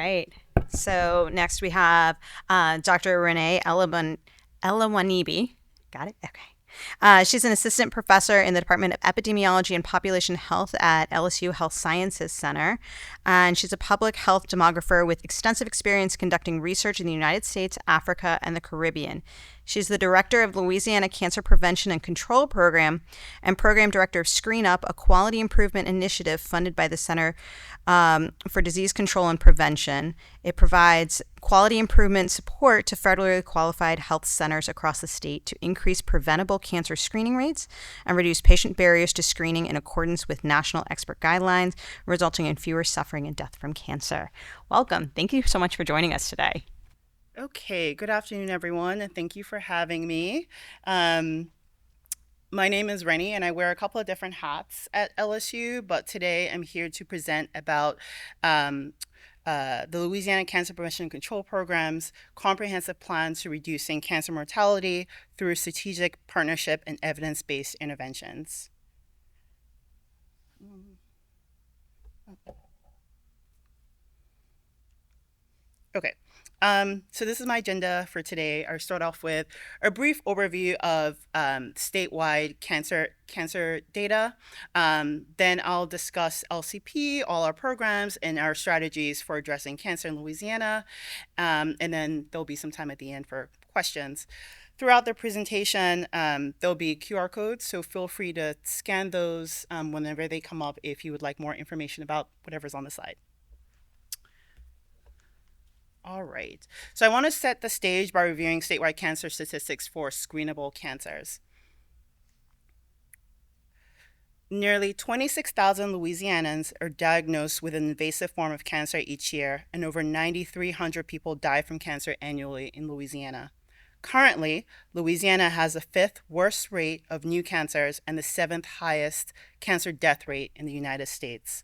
right. So next we have Dr. Reni Elewonibi. Got it? Okay. She's an assistant professor in the Department of Epidemiology and Population Health at LSU Health Sciences Center. And she's a public health demographer with extensive experience conducting research in the United States, Africa, and the Caribbean. She's the director of Louisiana Cancer Prevention and Control Program and program director of Screen Up, a quality improvement initiative funded by the Center for Disease Control and Prevention. It provides quality improvement support to federally qualified health centers across the state to increase preventable cancer screening rates and reduce patient barriers to screening in accordance with national expert guidelines, resulting in fewer suffering and death from cancer. Welcome. Thank you so much for joining us today. Okay, good afternoon, everyone, and thank you for having me. My name is Reni, and I wear a couple of different hats at LSU, but today I'm here to present about the Louisiana Cancer Prevention and Control Program's comprehensive plan to reducing cancer mortality through strategic partnership and evidence-based interventions. Okay. So this is my agenda for today. I'll start off with a brief overview of statewide cancer data. Then I'll discuss LCP, all our programs, and our strategies for addressing cancer in Louisiana. And then there'll be some time at the end for questions. Throughout the presentation, there'll be QR codes, so feel free to scan those whenever they come up if you would like more information about whatever's on the slide. All right. So I want to set the stage by reviewing statewide cancer statistics for screenable cancers. Nearly 26,000 Louisianans are diagnosed with an invasive form of cancer each year, and over 9,300 people die from cancer annually in Louisiana. Currently, Louisiana has the 5th worst rate of new cancers and the 7th highest cancer death rate in the United States.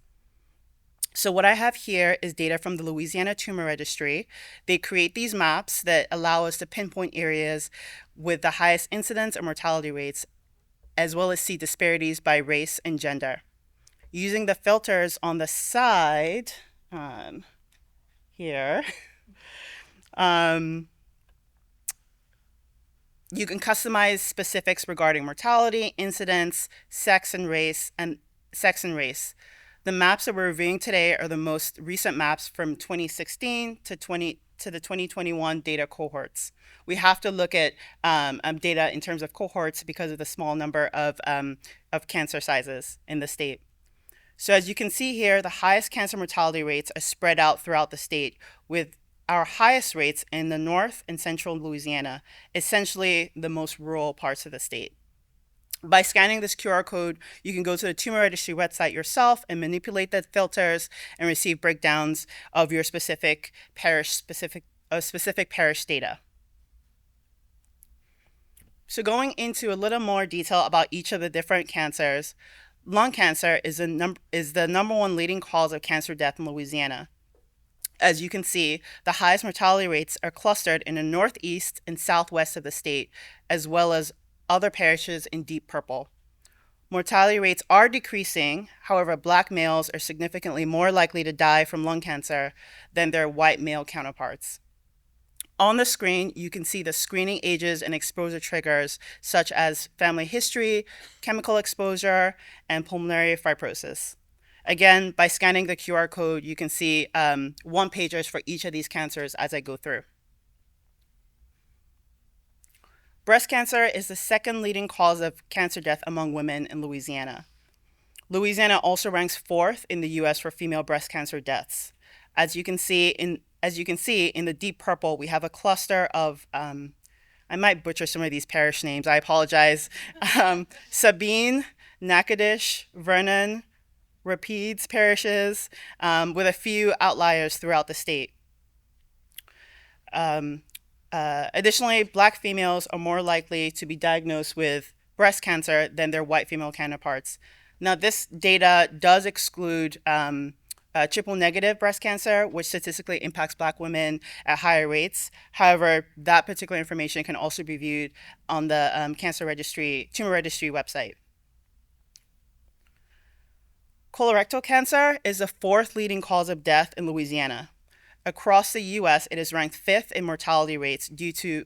So what I have here is data from the Louisiana Tumor Registry. They create these maps that allow us to pinpoint areas with the highest incidence or mortality rates, as well as see disparities by race and gender. Using the filters on the side here, you can customize specifics regarding mortality, incidence, sex and race. The maps that we're reviewing today are the most recent maps from 2016 to the 2021 data cohorts. We have to look at data in terms of cohorts because of the small number of cancer sizes in the state. So as you can see here, the highest cancer mortality rates are spread out throughout the state, with our highest rates in the north and central Louisiana, essentially the most rural parts of the state. By scanning this QR code, you can go to the Tumor Registry website yourself and manipulate the filters and receive breakdowns of your specific parish data. So going into a little more detail about each of the different cancers, lung cancer is the number one leading cause of cancer death in Louisiana. As you can see, the highest mortality rates are clustered in the northeast and southwest of the state, as well as other parishes in deep purple. Mortality rates are decreasing. However, Black males are significantly more likely to die from lung cancer than their white male counterparts. On the screen, you can see the screening ages and exposure triggers, such as family history, chemical exposure, and pulmonary fibrosis. Again, by scanning the QR code, you can see one-pagers for each of these cancers as I go through. Breast cancer is the second leading cause of cancer death among women in Louisiana. Louisiana also ranks 4th in the U.S. for female breast cancer deaths. As you can see in the deep purple, we have a cluster of, I might butcher some of these parish names, I apologize. Sabine, Natchitoches, Vernon, Rapides parishes, with a few outliers throughout the state. Additionally, Black females are more likely to be diagnosed with breast cancer than their white female counterparts. Now, this data does exclude triple-negative breast cancer, which statistically impacts Black women at higher rates. However, that particular information can also be viewed on the Tumor Registry website. Colorectal cancer is the 4th leading cause of death in Louisiana. Across the US, it is ranked fifth in mortality rates due to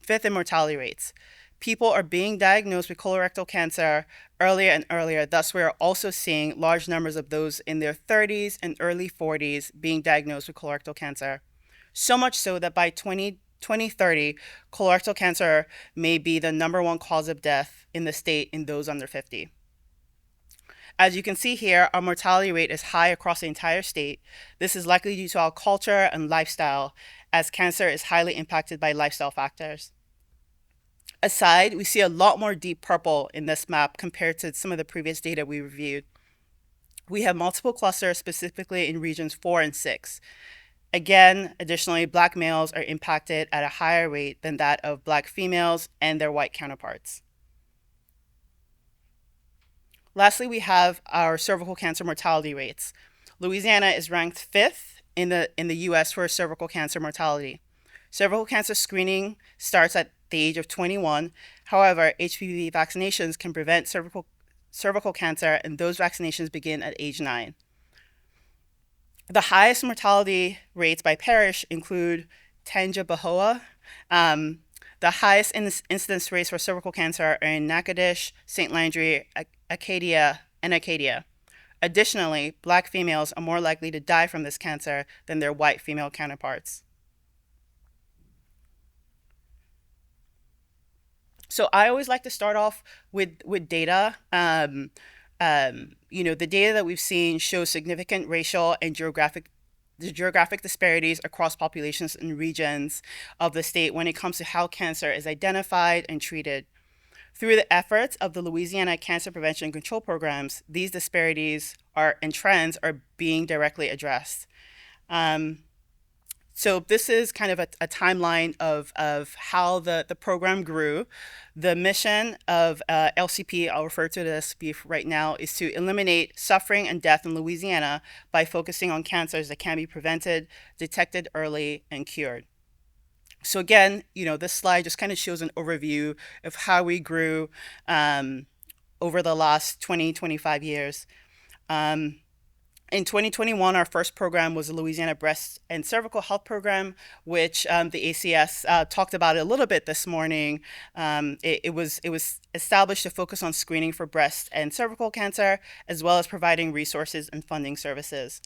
fifth in mortality rates. People are being diagnosed with colorectal cancer earlier and earlier. Thus, we are also seeing large numbers of those in their 30s and early 40s being diagnosed with colorectal cancer. So much so that by 2030, colorectal cancer may be the number one cause of death in the state in those under 50. As you can see here, our mortality rate is high across the entire state. This is likely due to our culture and lifestyle, as cancer is highly impacted by lifestyle factors. Aside, we see a lot more deep purple in this map compared to some of the previous data we reviewed. We have multiple clusters, specifically in regions 4 and 6. Again, additionally, Black males are impacted at a higher rate than that of Black females and their white counterparts. Lastly, we have our cervical cancer mortality rates. Louisiana is ranked fifth in the US for cervical cancer mortality. Cervical cancer screening starts at the age of 21. However, HPV vaccinations can prevent cervical cancer, and those vaccinations begin at age 9. The highest mortality rates by parish include Tangipahoa. The highest incidence rates for cervical cancer are in Natchitoches, St. Landry, Acadia, and Acadia. Additionally, Black females are more likely to die from this cancer than their white female counterparts. So I always like to start off with data. The data that we've seen shows significant racial and geographic disparities across populations and regions of the state when it comes to how cancer is identified and treated. Through the efforts of the Louisiana Cancer Prevention and Control Programs, these disparities and trends are being directly addressed. So this is kind of a timeline of how the program grew. The mission of LCP, I'll refer to this right now, is to eliminate suffering and death in Louisiana by focusing on cancers that can be prevented, detected early, and cured. So again, this slide just kind of shows an overview of how we grew over the last 25 years. In 2021, our first program was the Louisiana Breast and Cervical Health Program, which the ACS talked about a little bit this morning. It was established to focus on screening for breast and cervical cancer, as well as providing resources and funding services.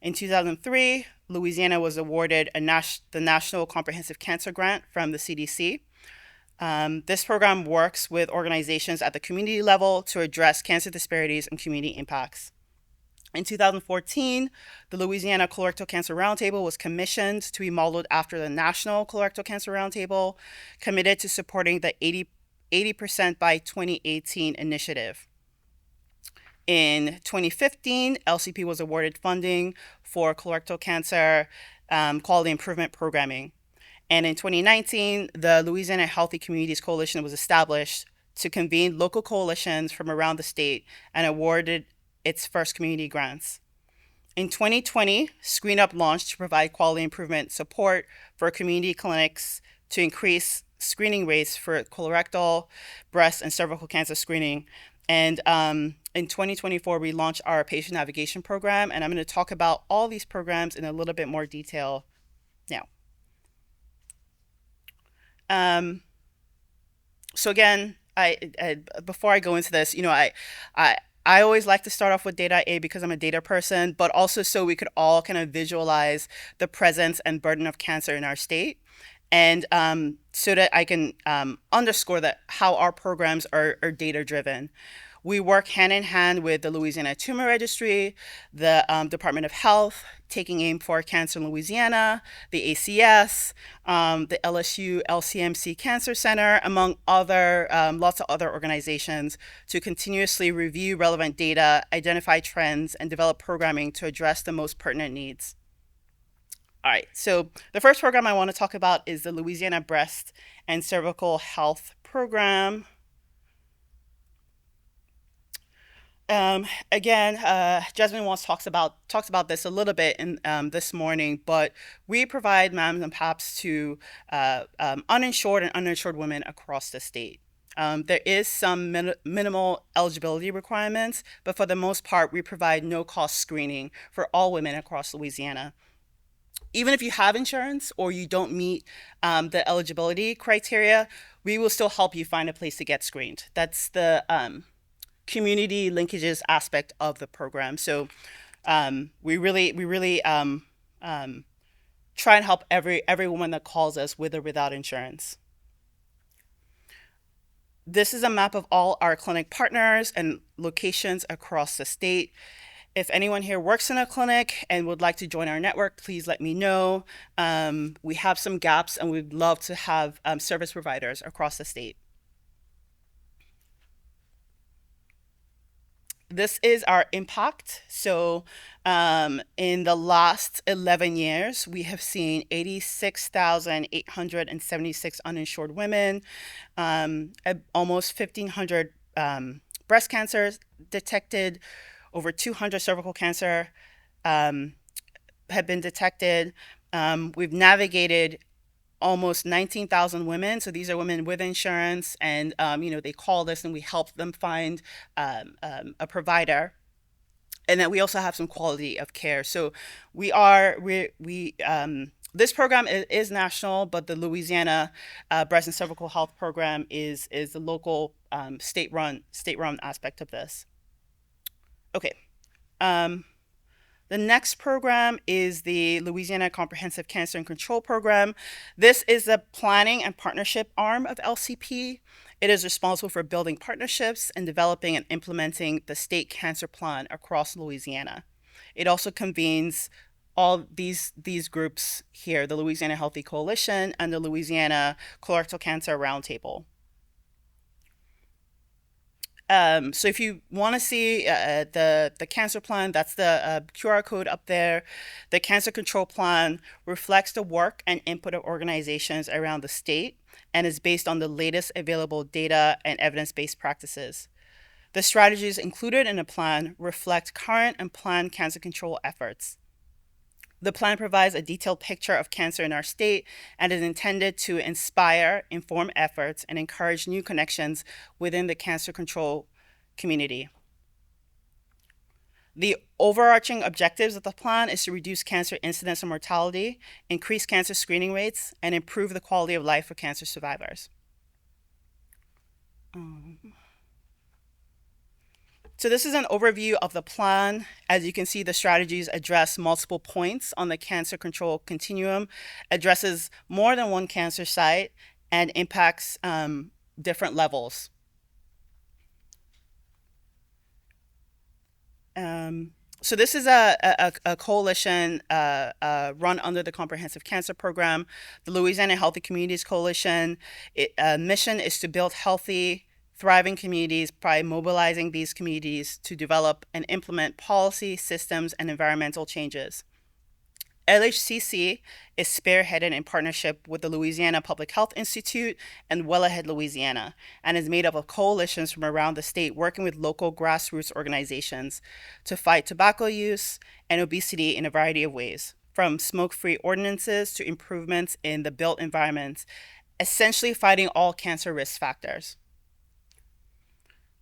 In 2003, Louisiana was awarded the National Comprehensive Cancer Grant from the CDC. This program works with organizations at the community level to address cancer disparities and community impacts. In 2014, the Louisiana Colorectal Cancer Roundtable was commissioned to be modeled after the National Colorectal Cancer Roundtable, committed to supporting the 80% by 2018 initiative. In 2015, LCP was awarded funding for colorectal cancer quality improvement programming. And in 2019, the Louisiana Healthy Communities Coalition was established to convene local coalitions from around the state and awarded its first community grants. In 2020, ScreenUp launched to provide quality improvement support for community clinics to increase screening rates for colorectal, breast, and cervical cancer screening. And in 2024, we launched our patient navigation program, and I'm going to talk about all these programs in a little bit more detail now. So again, before I go into this, I always like to start off with data, because I'm a data person, but also so we could all kind of visualize the presence and burden of cancer in our state, and so that I can underscore that how our programs are data-driven. We work hand in hand with the Louisiana Tumor Registry, the Department of Health, Taking Aim for Cancer in Louisiana, the ACS, the LSU LCMC Cancer Center, among lots of other organizations, to continuously review relevant data, identify trends, and develop programming to address the most pertinent needs. All right, so the first program I want to talk about is the Louisiana Breast and Cervical Health Program. Again, Jasmine Watts talks about this a little bit in this morning, but we provide MAMs and PAPs to uninsured and underinsured women across the state. There is some minimal eligibility requirements, but for the most part, we provide no-cost screening for all women across Louisiana. Even if you have insurance or you don't meet the eligibility criteria, we will still help you find a place to get screened. That's the community linkages aspect of the program. So we really try and help every woman that calls us with or without insurance. This is a map of all our clinic partners and locations across the state. If anyone here works in a clinic and would like to join our network, please let me know. We have some gaps and we'd love to have service providers across the state. This is our impact. So in the last 11 years, we have seen 86,876 uninsured women, almost 1,500 breast cancers detected, over 200 cervical cancer have been detected. We've navigated almost 19,000 women. So these are women with insurance, and they called us and we helped them find a provider. And then we also have some quality of care. So this program is national, but the Louisiana Breast and Cervical Health Program is the local state-run aspect of this. Okay. The next program is the Louisiana Comprehensive Cancer and Control Program. This is the planning and partnership arm of LCP. It is responsible for building partnerships and developing and implementing the state cancer plan across Louisiana. It also convenes all these groups here, the Louisiana Healthy Coalition and the Louisiana Colorectal Cancer Roundtable. So if you want to see the cancer plan, that's the QR code up there. The cancer control plan reflects the work and input of organizations around the state and is based on the latest available data and evidence-based practices. The strategies included in the plan reflect current and planned cancer control efforts. The plan provides a detailed picture of cancer in our state and is intended to inspire, inform efforts, and encourage new connections within the cancer control community. The overarching objectives of the plan is to reduce cancer incidence and mortality, increase cancer screening rates, and improve the quality of life for cancer survivors. So this is an overview of the plan. As you can see, the strategies address multiple points on the cancer control continuum, addresses more than one cancer site, and impacts different levels. So this is a coalition run under the Comprehensive Cancer Program, the Louisiana Healthy Communities Coalition. Mission is to build healthy, thriving communities by mobilizing these communities to develop and implement policy, systems, and environmental changes. LHCC is spearheaded in partnership with the Louisiana Public Health Institute and Well Ahead Louisiana, and is made up of coalitions from around the state working with local grassroots organizations to fight tobacco use and obesity in a variety of ways, from smoke-free ordinances to improvements in the built environment, essentially fighting all cancer risk factors.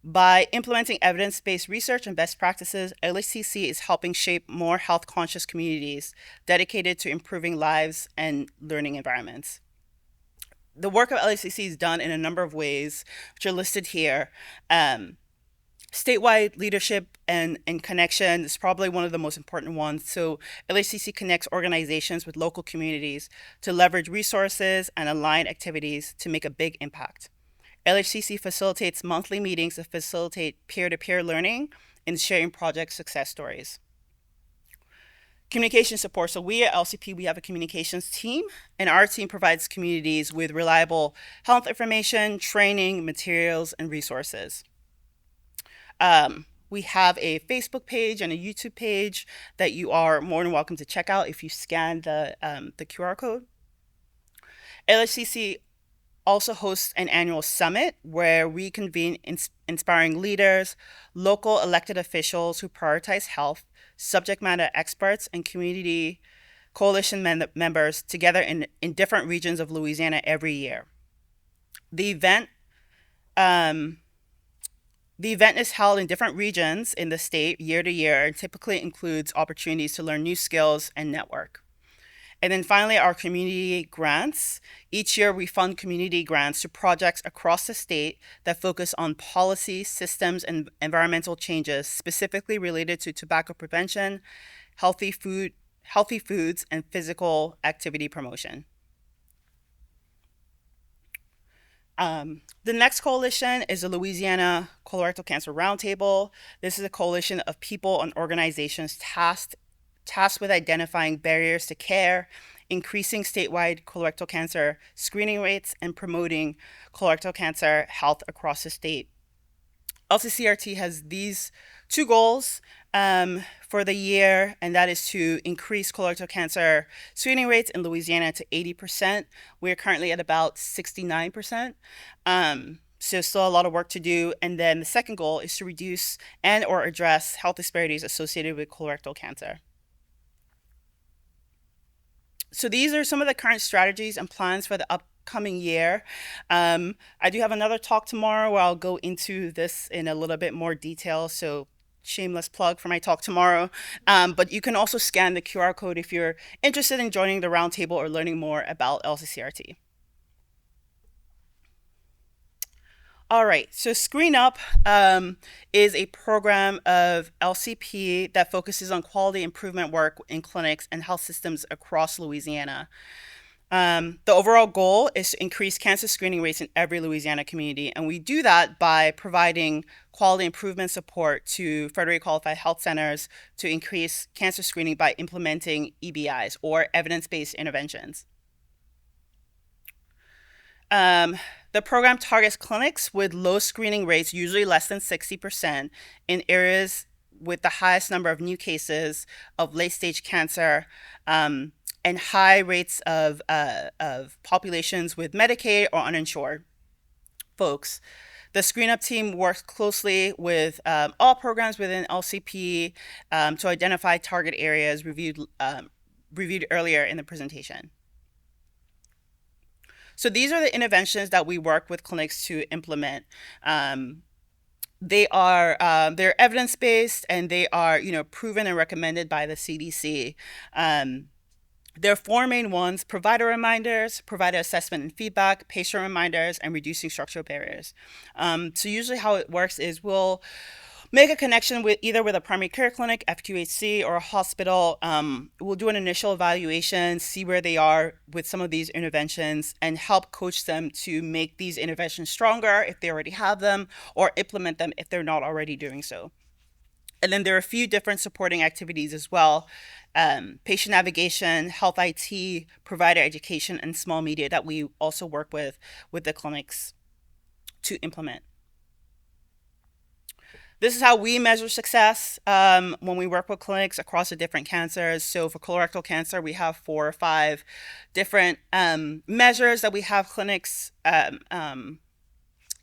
By implementing evidence-based research and best practices, LHCC is helping shape more health-conscious communities dedicated to improving lives and learning environments. The work of LHCC is done in a number of ways, which are listed here. Statewide leadership and connection is probably one of the most important ones. So LHCC connects organizations with local communities to leverage resources and align activities to make a big impact. LHCC facilitates monthly meetings to facilitate peer-to-peer learning and sharing project success stories. Communication support. So we at LCP, we have a communications team, and our team provides communities with reliable health information, training, materials, and resources. We have a Facebook page and a YouTube page that you are more than welcome to check out if you scan the QR code. LHCC also hosts an annual summit where we convene inspiring leaders, local elected officials who prioritize health, subject matter experts, and community coalition members together in different regions of Louisiana every year. The event is held in different regions in the state year to year and typically includes opportunities to learn new skills and network. And then finally, our community grants. Each year, we fund community grants to projects across the state that focus on policy, systems, and environmental changes specifically related to tobacco prevention, healthy foods, and physical activity promotion. The next coalition is the Louisiana Colorectal Cancer Roundtable. This is a coalition of people and organizations tasked with identifying barriers to care, increasing statewide colorectal cancer screening rates, and promoting colorectal cancer health across the state. LCCRT has these two goals for the year, and that is to increase colorectal cancer screening rates in Louisiana to 80%. We're currently at about 69%. So still a lot of work to do. And then the second goal is to reduce and or address health disparities associated with colorectal cancer. So these are some of the current strategies and plans for the upcoming year. I do have another talk tomorrow where I'll go into this in a little bit more detail. So shameless plug for my talk tomorrow. But you can also scan the QR code if you're interested in joining the roundtable or learning more about LCCRT. All right, so Screen Up is a program of LCP that focuses on quality improvement work in clinics and health systems across Louisiana. The overall goal is to increase cancer screening rates in every Louisiana community, and we do that by providing quality improvement support to federally qualified health centers to increase cancer screening by implementing EBIs, or evidence-based interventions. The program targets clinics with low screening rates, usually less than 60%, in areas with the highest number of new cases of late-stage cancer, and high rates of populations with Medicaid or uninsured folks. The Screen Up team works closely with all programs within LCP to identify target areas reviewed earlier in the presentation. So these are the interventions that we work with clinics to implement. They're evidence-based, and they are proven and recommended by the CDC. There are four main ones: provider reminders, provider assessment and feedback, patient reminders, and reducing structural barriers. So usually how it works is we'll make a connection with either with a primary care clinic, FQHC, or a hospital. We'll do an initial evaluation, see where they are with some of these interventions, and help coach them to make these interventions stronger if they already have them, or implement them if they're not already doing so. And then there are a few different supporting activities as well: patient navigation, health IT, provider education, and small media that we also work with the clinics to implement. This is how we measure success when we work with clinics across the different cancers. So for colorectal cancer, we have 4 or 5 different measures that we have clinics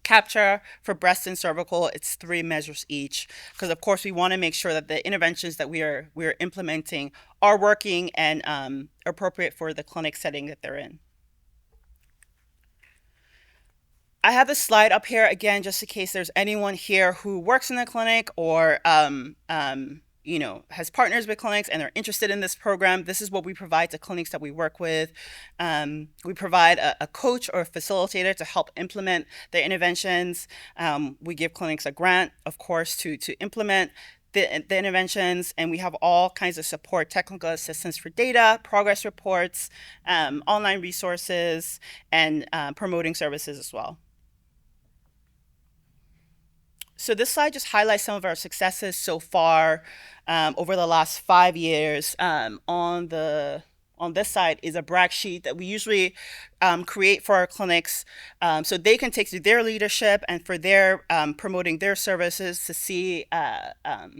capture. For breast and cervical, it's 3 measures each, because of course we want to make sure that the interventions that we are implementing are working and appropriate for the clinic setting that they're in. I have this slide up here again, just in case there's anyone here who works in the clinic or has partners with clinics and they're interested in this program. This is what we provide to clinics that we work with. We provide a coach or a facilitator to help implement the interventions. We give clinics a grant, of course, to implement the interventions, and we have all kinds of support: technical assistance for data, progress reports, online resources, and promoting services as well. So this slide just highlights some of our successes so far over the last 5 years. On this side is a brag sheet that we usually create for our clinics, so they can take to their leadership and for their promoting their services to see how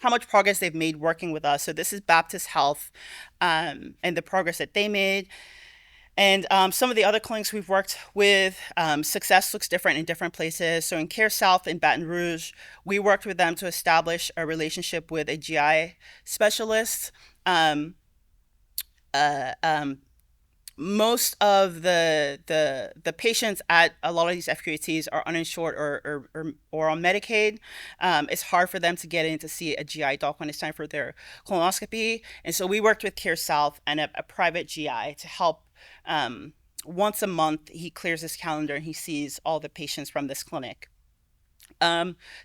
much progress they've made working with us. So this is Baptist Health and the progress that they made. And some of the other clinics we've worked with, success looks different in different places. So in Care South in Baton Rouge, we worked with them to establish a relationship with a GI specialist. most of the patients at a lot of these FQATs are uninsured or on Medicaid. It's hard for them to get in to see a GI doc when it's time for their colonoscopy. And so we worked with Care South and a private GI to help. Once a month, he clears his calendar and he sees all the patients from this clinic.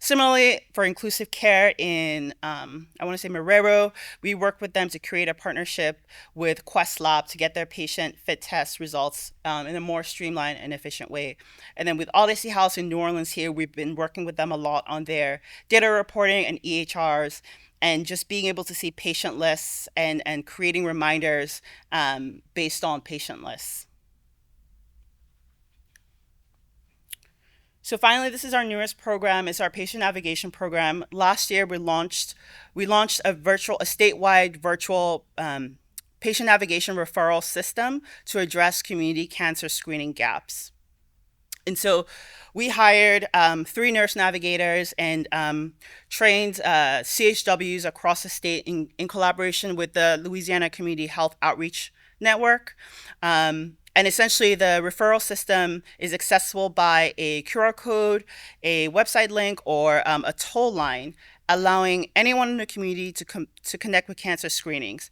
Similarly, for inclusive care in, I want to say Marrero, we work with them to create a partnership with Quest Lab to get their patient fit test results in a more streamlined and efficient way. And then with Odyssey House in New Orleans here, we've been working with them a lot on their data reporting and EHRs and just being able to see patient lists and creating reminders based on patient lists. So finally, this is our newest program. It's our patient navigation program. Last year, we launched a statewide virtual patient navigation referral system to address community cancer screening gaps. And so we hired 3 nurse navigators and trained CHWs across the state in collaboration with the Louisiana Community Health Outreach Network. And essentially, the referral system is accessible by a QR code, a website link, or a toll line, allowing anyone in the community to connect with cancer screenings.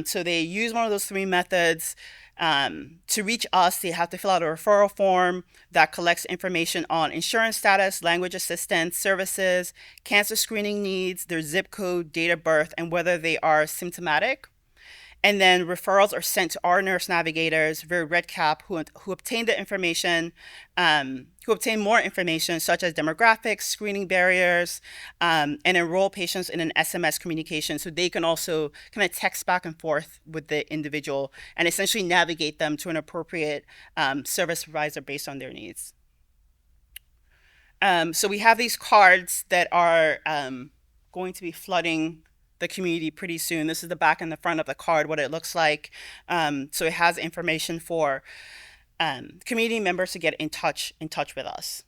So they use one of those 3 methods. To reach us, they have to fill out a referral form that collects information on insurance status, language assistance services, cancer screening needs, their zip code, date of birth, and whether they are symptomatic. And then referrals are sent to our nurse navigators via RedCap who obtain the information, who obtain more information such as demographics, screening barriers, and enroll patients in an SMS communication so they can also kind of text back and forth with the individual and essentially navigate them to an appropriate service provider based on their needs. So we have these cards that are going to be flooding the community pretty soon. This is the back and the front of the card, what it looks like. So it has information for community members to get in touch with us.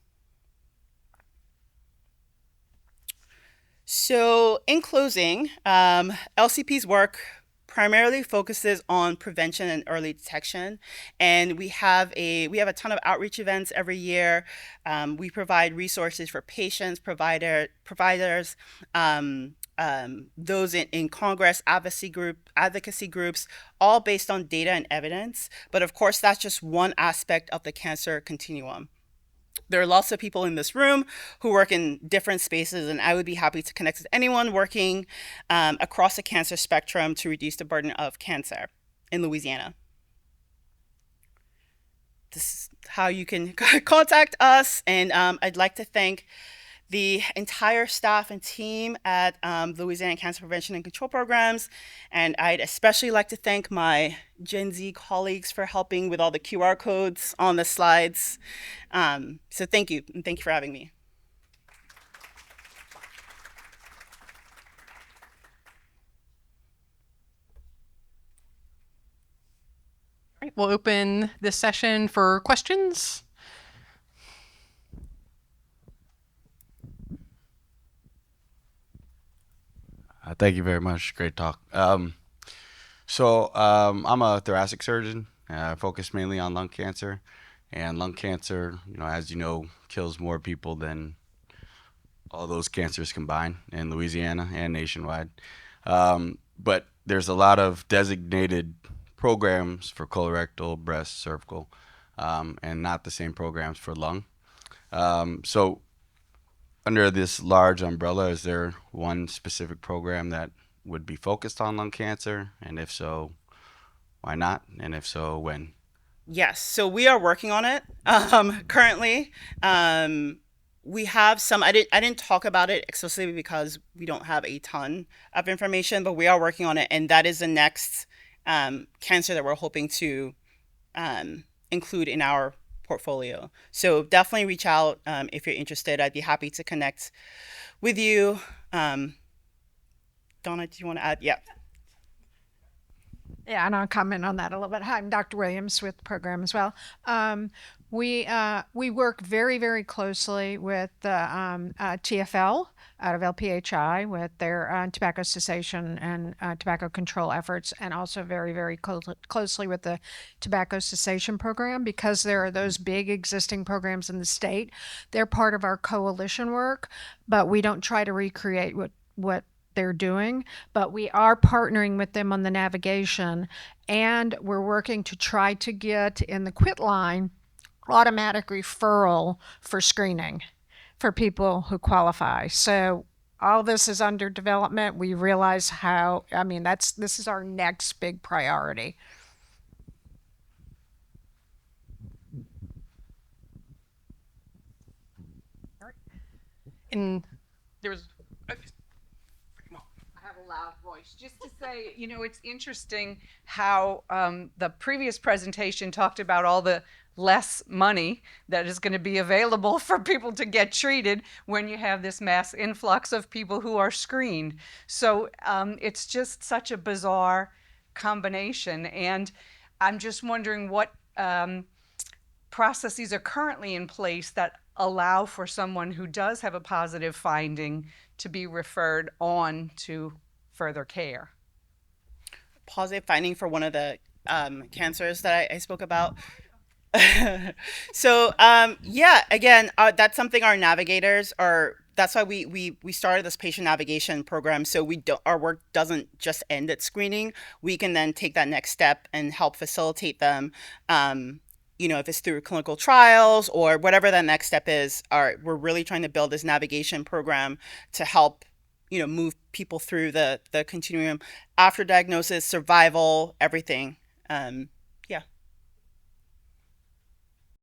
So in closing, LCP's work primarily focuses on prevention and early detection, and we have a ton of outreach events every year. We provide resources for patients, providers, those in Congress, advocacy groups, all based on data and evidence. But of course, that's just one aspect of the cancer continuum. There are lots of people in this room who work in different spaces, and I would be happy to connect with anyone working across the cancer spectrum to reduce the burden of cancer in Louisiana. This is how you can contact us, and I'd like to thank the entire staff and team at the Louisiana Cancer Prevention and Control Programs. And I'd especially like to thank my Gen Z colleagues for helping with all the QR codes on the slides. So thank you, and thank you for having me. All right, we'll open this session for questions. Thank you very much. Great talk. So I'm a thoracic surgeon. I focus mainly on lung cancer, and lung cancer, as you know, kills more people than all those cancers combined in Louisiana and nationwide. But there's a lot of designated programs for colorectal, breast, cervical, and not the same programs for lung. So under this large umbrella, is there one specific program that would be focused on lung cancer? And if so, why not? And if so, when? Yes, so we are working on it currently. We have some. I didn't talk about it explicitly because we don't have a ton of information, but we are working on it, and that is the next cancer that we're hoping to include in our portfolio. So definitely reach out if you're interested. I'd be happy to connect with you. Donna, do you want to add? Yeah. Yeah, and I'll comment on that a little bit. Hi, I'm Dr. Williams with the program as well. We work very, very closely with the TFL out of LPHI with their tobacco cessation and tobacco control efforts, and also very, very closely with the tobacco cessation program, because there are those big existing programs in the state. They're part of our coalition work, but we don't try to recreate what they're doing, but we are partnering with them on the navigation, and we're working to try to get in the quit line automatic referral for screening for people who qualify. So all this is under development. We realize how, I mean, this is our next big priority. And there was I have a loud voice. Just to say, it's interesting how the previous presentation talked about all the less money that is going to be available for people to get treated when you have this mass influx of people who are screened. So it's just such a bizarre combination. And I'm just wondering what processes are currently in place that allow for someone who does have a positive finding to be referred on to further care. Positive finding for one of the cancers that I spoke about. So yeah, again, that's something our navigators are. That's why we started this patient navigation program. So our work doesn't just end at screening. We can then take that next step and help facilitate them. If it's through clinical trials or whatever that next step is. We're really trying to build this navigation program to help move people through the continuum after diagnosis, survival, everything.